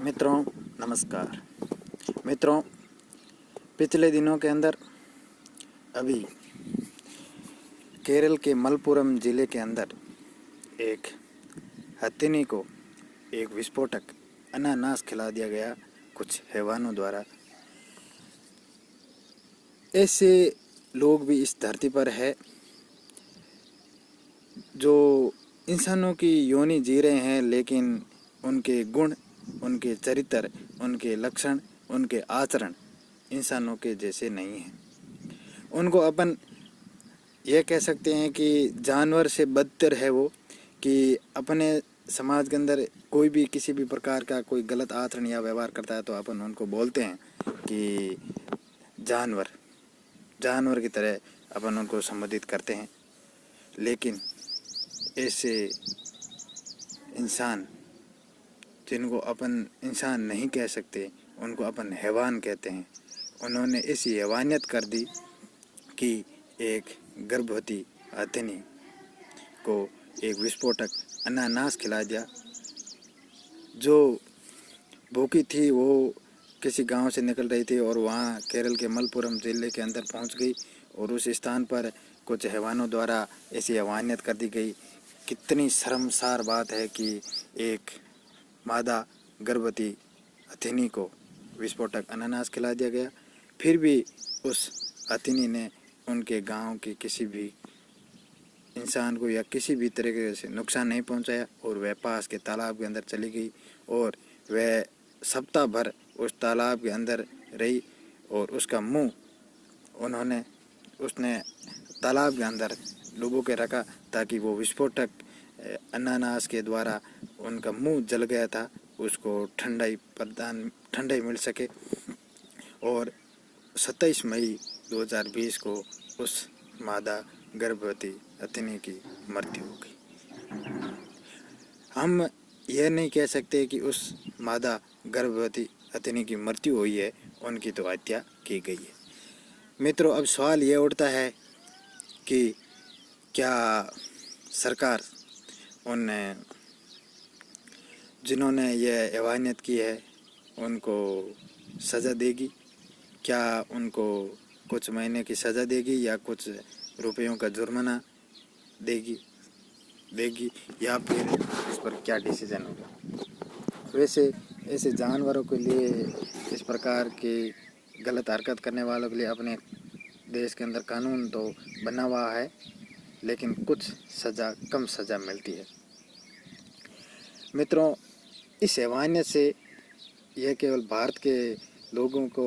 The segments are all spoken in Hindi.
मित्रों नमस्कार। मित्रों, पिछले दिनों के अंदर अभी केरल के मलप्पुरम ज़िले के अंदर एक हथिनी को एक विस्फोटक अनानास खिला दिया गया कुछ हैवानों द्वारा। ऐसे लोग भी इस धरती पर है जो इंसानों की योनि जी रहे हैं, लेकिन उनके गुण, उनके चरित्र, उनके लक्षण, उनके आचरण इंसानों के जैसे नहीं हैं। उनको अपन ये कह सकते हैं कि जानवर से बदतर है वो, कि अपने समाज के अंदर कोई भी किसी भी प्रकार का कोई गलत आचरण या व्यवहार करता है तो अपन उनको बोलते हैं कि जानवर की तरह अपन उनको संबोधित करते हैं। लेकिन ऐसे इंसान जिनको अपन इंसान नहीं कह सकते, उनको अपन हैवान कहते हैं। उन्होंने ऐसी हैवानियत कर दी कि एक गर्भवती हथिनी को एक विस्फोटक अनानास खिला दिया। जो भूखी थी वो किसी गांव से निकल रही थी और वहां केरल के मलप्पुरम ज़िले के अंदर पहुंच गई और उस स्थान पर कुछ हैवानों द्वारा ऐसी हैवानियत कर दी गई। कितनी शर्मसार बात है कि एक मादा गर्भवती हथिनी को विस्फोटक अनानास खिला दिया गया, फिर भी उस हथिनी ने उनके गांव के किसी भी इंसान को या किसी भी तरीके से नुकसान नहीं पहुंचाया और वह पास के तालाब के अंदर चली गई और वह सप्ताह भर उस तालाब के अंदर रही और उसका मुंह उसने तालाब के अंदर डुबो के रखा ताकि वो विस्फोटक अनानास के द्वारा उनका मुंह जल गया था, उसको ठंडाई मिल सके। और 27 मई 2020 को उस मादा गर्भवती हथिनी की मृत्यु हो गई। हम यह नहीं कह सकते कि उस मादा गर्भवती हथिनी की मृत्यु हुई है, उनकी तो हत्या की गई है। मित्रों, अब सवाल ये उठता है कि क्या सरकार जिन्होंने यह हैवानियत की है उनको सज़ा देगी? क्या उनको कुछ महीने की सज़ा देगी या कुछ रुपयों का जुर्माना देगी या फिर इस पर क्या डिसीजन होगा? वैसे ऐसे जानवरों के लिए, इस प्रकार की गलत हरकत करने वालों के लिए अपने देश के अंदर कानून तो बना हुआ है, लेकिन कुछ कम सज़ा मिलती है। मित्रों, इस हैवानियत से यह केवल भारत के लोगों को,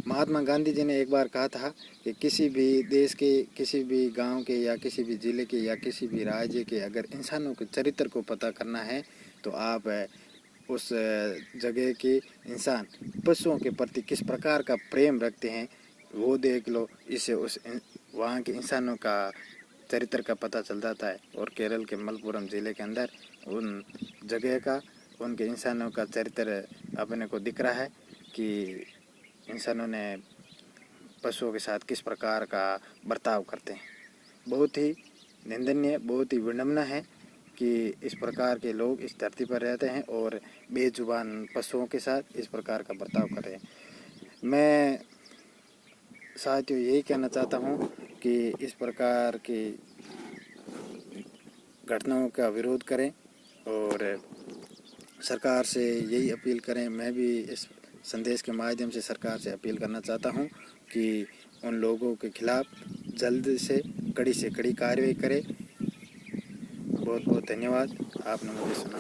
महात्मा गांधी जी ने एक बार कहा था कि किसी भी देश के, किसी भी गांव के या किसी भी ज़िले के या किसी भी राज्य के अगर इंसानों के चरित्र को पता करना है तो आप उस जगह के इंसान पशुओं के प्रति किस प्रकार का प्रेम रखते हैं वो देख लो। इससे वहाँ के इंसानों का चरित्र का पता चल जाता है। और केरल के मलप्पुरम ज़िले के अंदर उन जगह का, उनके इंसानों का चरित्र अपने को दिख रहा है कि इंसानों ने पशुओं के साथ किस प्रकार का बर्ताव करते हैं। बहुत ही निंदनीय, बहुत ही विडंबना है कि इस प्रकार के लोग इस धरती पर रहते हैं और बेजुबान पशुओं के साथ इस प्रकार का बर्ताव कर रहे हैं। मैं साथियों यही कहना चाहता हूँ कि इस प्रकार की घटनाओं का विरोध करें और सरकार से यही अपील करें। मैं भी इस संदेश के माध्यम से सरकार से अपील करना चाहता हूँ कि उन लोगों के खिलाफ जल्द से कड़ी कार्रवाई करे। बहुत बहुत धन्यवाद, आपने मुझे सुना।